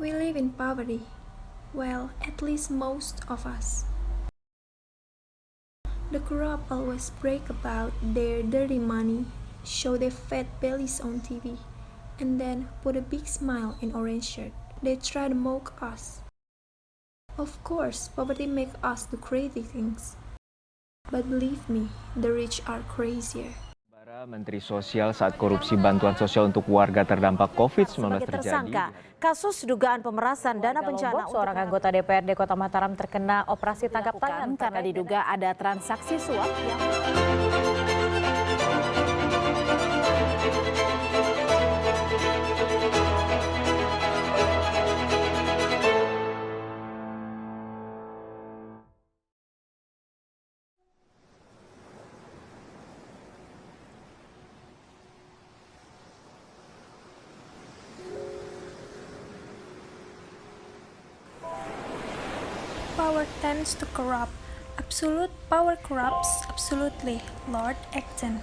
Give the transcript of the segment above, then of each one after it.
We live in poverty. Well, at least most of us. The corrupt always brag about their dirty money, show their fat bellies on TV, and then put a big smile in orange shirt. They try to mock us. Of course, poverty makes us do crazy things. But believe me, the rich are crazier. Menteri Sosial saat korupsi bantuan sosial untuk warga terdampak COVID-19 sebagai terjadi. tersangka kasus dugaan pemerasan dana bencana. Seorang anggota DPRD Kota Mataram terkena operasi tangkap tangan karena diduga ada transaksi suap yang Power tends to corrupt. Absolute power corrupts absolutely. Lord Acton.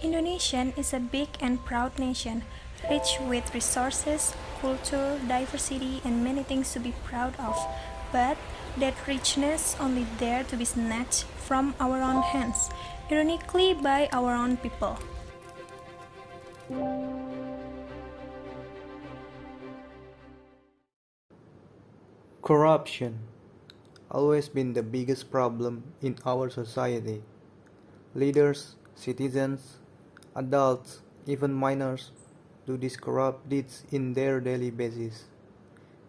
Indonesia is a big and proud nation, rich with resources, culture, diversity, and many things to be proud of. But that richness only there to be snatched from our own hands, ironically by our own people. Corruption always been the biggest problem in our society. Leaders, citizens, adults, even minors do these corrupt deeds in their daily basis.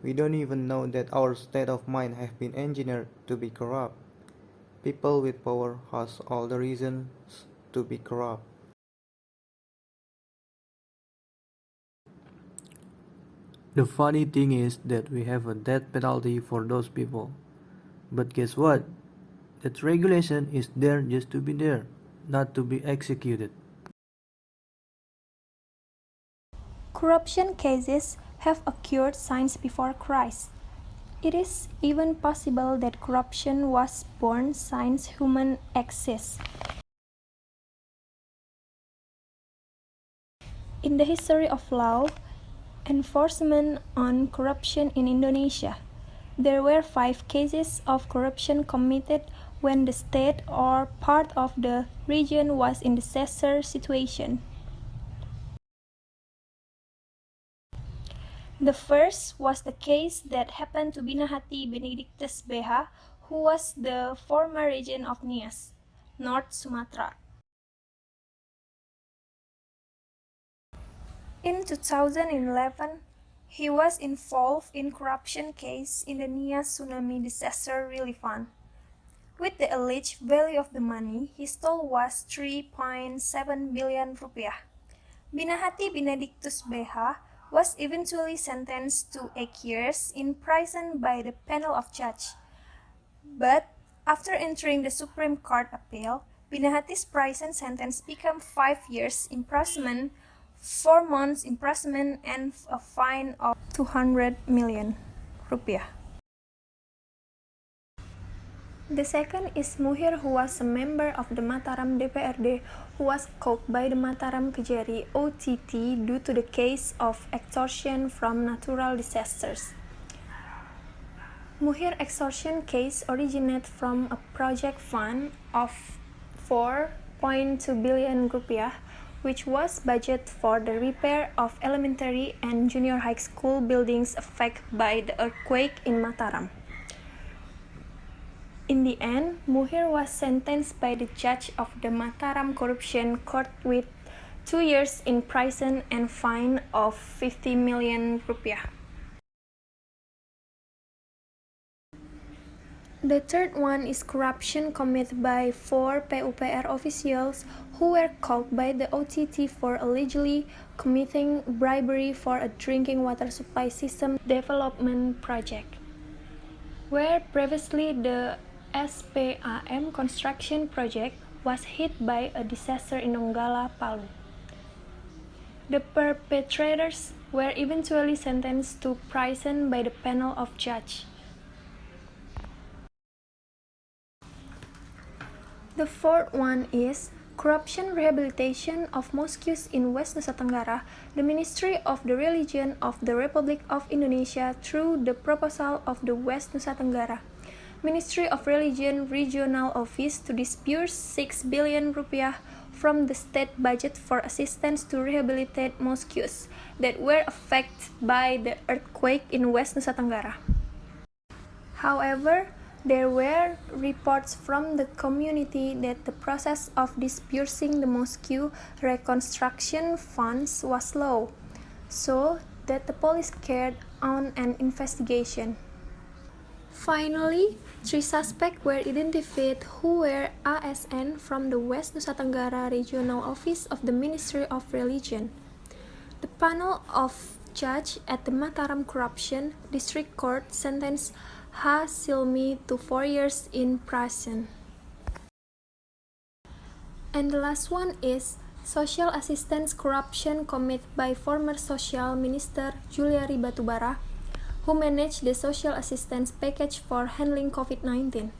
We don't even know that our state of mind have been engineered to be corrupt. People with power has all the reasons to be corrupt. The funny thing is that we have a death penalty for those people. But guess what? That regulation is there just to be there, not to be executed. Corruption cases have occurred since before Christ. It is even possible that corruption was born since human exists. In the history of law enforcement on corruption in Indonesia, there were 5 cases of corruption committed when the state or part of the region was in disaster situation. The first was the case that happened to Binahati Benedictus BH, who was the former regent of Nias, North Sumatra. In 2011, he was involved in corruption case in the Nias Tsunami Disaster Relief Fund. With the alleged value of the money he stole was 3.7 billion rupiah. Binahati Benedictus BH was eventually sentenced to 8 years in prison by the panel of judges. But after entering the Supreme Court appeal, Binahati's prison sentence became 5 years imprisonment, 4 months imprisonment, and a fine of 200 million rupiah. The second is Muhir, who was a member of the Mataram DPRD, who was caught by the Mataram Kejari OTT due to the case of extortion from natural disasters. Muhir extortion case originated from a project fund of 4.2 billion rupiah, which was budgeted for the repair of elementary and junior high school buildings affected by the earthquake in Mataram. In the end, Muhir was sentenced by the judge of the Mataram Corruption Court with 2 years in prison and fine of 50 million rupiah. The third one is corruption committed by 4 PUPR officials who were caught by the OTT for allegedly committing bribery for a drinking water supply system development project, where previously the SPAM construction project was hit by a disaster in Donggala, Palu. The perpetrators were eventually sentenced to prison by the panel of judges. The fourth one is corruption rehabilitation of mosques in West Nusa Tenggara, the Ministry of the Religion of the Republic of Indonesia, through the proposal of the West Nusa Tenggara Ministry of Religion Regional Office, to disburse 6 billion rupiah from the state budget for assistance to rehabilitate mosques that were affected by the earthquake in West Nusa Tenggara. However, there were reports from the community that the process of disbursing the mosque reconstruction funds was slow, so that the police carried on an investigation. Finally, 3 suspects were identified who were ASN from the West Nusa Tenggara Regional Office of the Ministry of Religion. The panel of judges at the Mataram Corruption District Court sentenced Ha Silmi to 4 years in prison. And the last one is social assistance corruption committed by former Social Minister Juliari Batubara, who managed the social assistance package for handling COVID-19.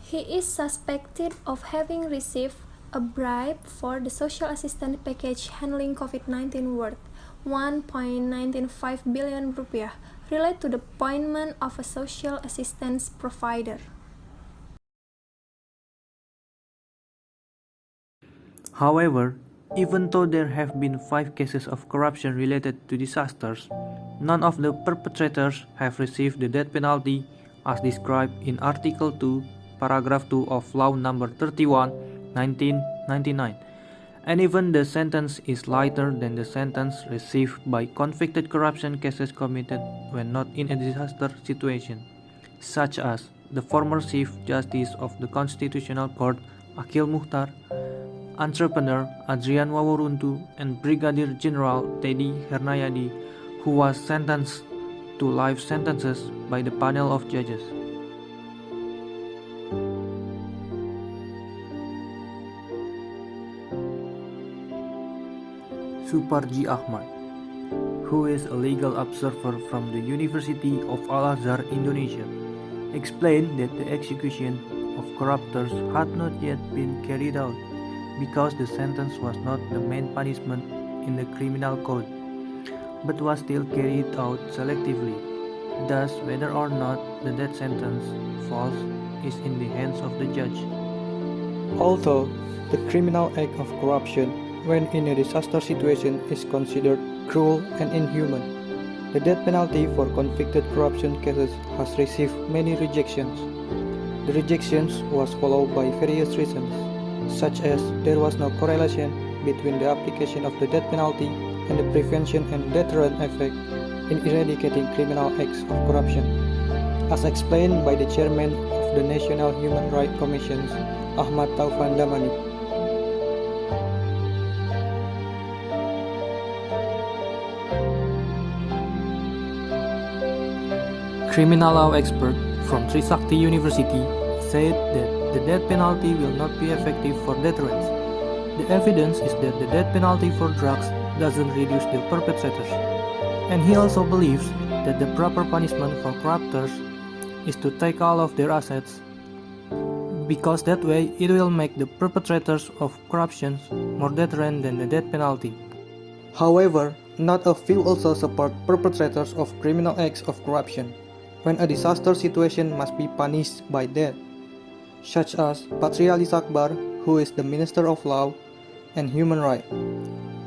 He is suspected of having received a bribe for the social assistance package handling COVID-19 worth 1.195 billion rupiah, related to the appointment of a social assistance provider. However, even though there have been 5 cases of corruption related to disasters, none of the perpetrators have received the death penalty as described in Article 2, Paragraph 2 of Law No. 31, 1999. And even the sentence is lighter than the sentence received by convicted corruption cases committed when not in a disaster situation, such as the former Chief Justice of the Constitutional Court Akil Mukhtar, entrepreneur Adrian Waworuntu, and Brigadier General Teddy Hernayadi, who was sentenced to life sentences by the panel of judges. Suparji Ahmad, who is a legal observer from the University of Azhar, Indonesia, explained that the execution of corruptors had not yet been carried out because the sentence was not the main punishment in the criminal code, but was still carried out selectively. Thus, whether or not the death sentence falls is in the hands of the judge. Although the criminal act of corruption when in a disaster situation is considered cruel and inhuman, the death penalty for convicted corruption cases has received many rejections. The rejections was followed by various reasons, such as there was no correlation between the application of the death penalty and the prevention and deterrent effect in eradicating criminal acts of corruption, as explained by the chairman of the National Human Rights Commission, Ahmad Taufan Damani. Criminal law expert from Trisakti University said that the death penalty will not be effective for deterrence. The evidence is that the death penalty for drugs doesn't reduce the perpetrators, and he also believes that the proper punishment for corruptors is to take all of their assets, because that way it will make the perpetrators of corruption more deterrent than the death penalty. However, not a few also support perpetrators of criminal acts of corruption when a disaster situation must be punished by death, such as Patrialis Akbar, who is the Minister of Law and Human Rights.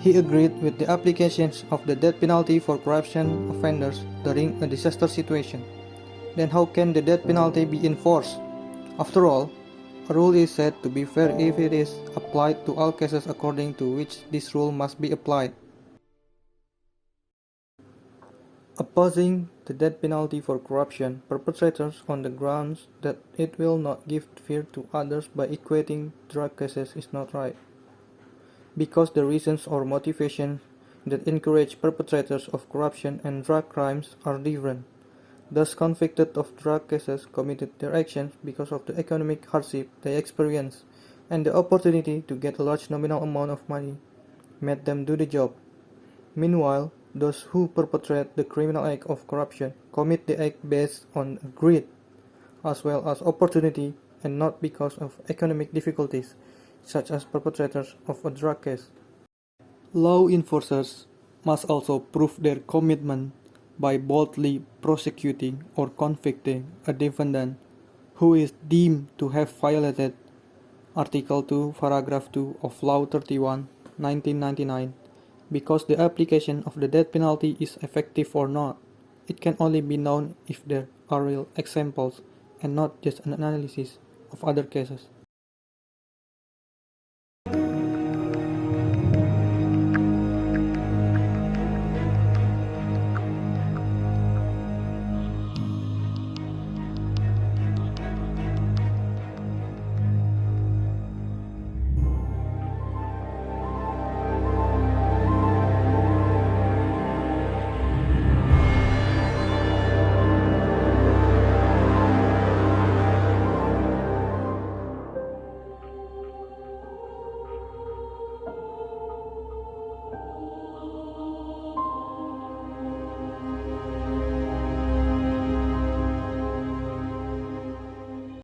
He agreed with the applications of the death penalty for corruption offenders during a disaster situation. Then how can the death penalty be enforced? After all, a rule is said to be fair if it is applied to all cases according to which this rule must be applied. Opposing the death penalty for corruption perpetrators on the grounds that it will not give fear to others by equating drug cases is not right, because the reasons or motivations that encourage perpetrators of corruption and drug crimes are different. Those convicted of drug cases committed their actions because of the economic hardship they experienced, and the opportunity to get a large nominal amount of money made them do the job. Meanwhile, those who perpetrate the criminal act of corruption commit the act based on greed, as well as opportunity, and not because of economic difficulties, such as perpetrators of a drug case. Law enforcers must also prove their commitment by boldly prosecuting or convicting a defendant who is deemed to have violated Article 2, Paragraph 2 of Law 31, 1999, because the application of the death penalty is effective or not. It can only be known if there are real examples and not just an analysis of other cases.